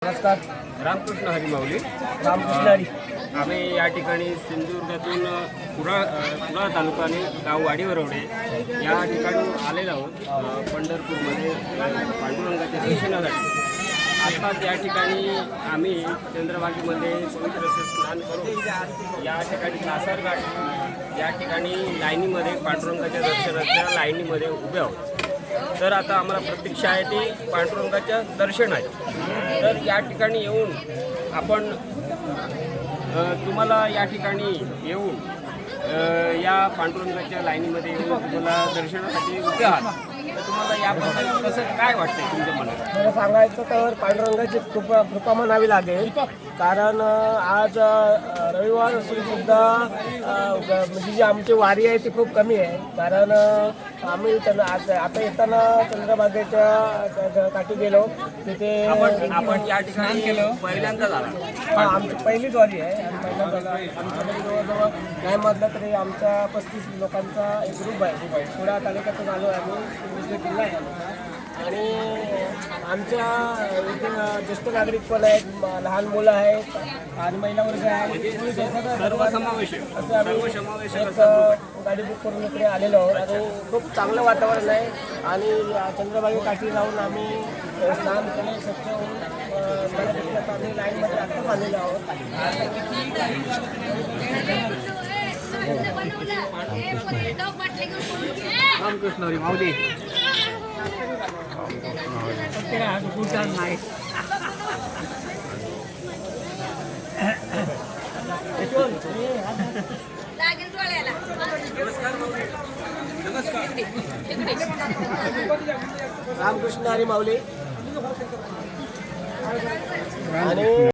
नमस्कार. रामकृष्ण हरी माऊली. रामकृष्ण हरी. आम्ही या ठिकाणी सिंधुदुर्गातून कुडाळ तालुका आणि गाव वाडीवरवडे या ठिकाणी आलेलो आहोत. पंढरपूरमध्ये पांडुरंगाच्या दर्शनासाठी. आत्ताच या ठिकाणी आम्ही चंद्रभागेमध्ये पवित्र असं स्नान करून या ठिकाणी कासारघाट या ठिकाणी लाईनीमध्ये पांडुरंगाच्या दर्शनाच्या लाईनीमध्ये उभे आहोत. तर आता आम्हाला प्रतीक्षा आहे ती पांडुरंगाचं दर्शन आहे. तर या ठिकाणी येऊन आपण तुम्हाला या ठिकाणी येऊन या पांडुरंगाच्या लाईनीमध्ये येऊन तुम्हाला दर्शनासाठी उभे आहात. तर तुम्हाला याबद्दल कसं काय वाटतंय तुमच्या मनात? मला सांगायचं तर पांडुरंगाची कृपा म्हणावी लागेल. कारण आज रविवार असून सुद्धा म्हणजे जी आमची वारी आहे ती खूप कमी आहे. कारण आम्ही आता येताना चंद्रभागेच्या काठी गेलो. तिथे आपण या ठिकाणी केलं पहिल्यांदा झाला. आमची पहिलीच वारी आहे आणि पहिल्यांदा आमच्याकडे जवळजवळ नाही म्हटलं तरी आमचा 35 लोकांचा एक ग्रुप आहे. कुडाळ तालुक्यातून आलो आम्ही किल्ला आहे आमचा. आणि आमच्या इथे ज्येष्ठ नागरिक पण आहेत, लहान मुलं आहेत आणि महिला वर्ग आहे. सर्वसमावेश असं आम्ही एक गाडी बुक करून इकडे आलेलो आहोत आणि खूप चांगलं वातावरण आहे. आणि चंद्रभागेकाठी जाऊन आम्ही स्नान केले, स्वच्छ होऊन आम्ही लाईनमध्ये आत्ताच आलेलो आहोत. रामकृष्ण हरी माऊली. रामकृष्ण हरी माऊली. आणि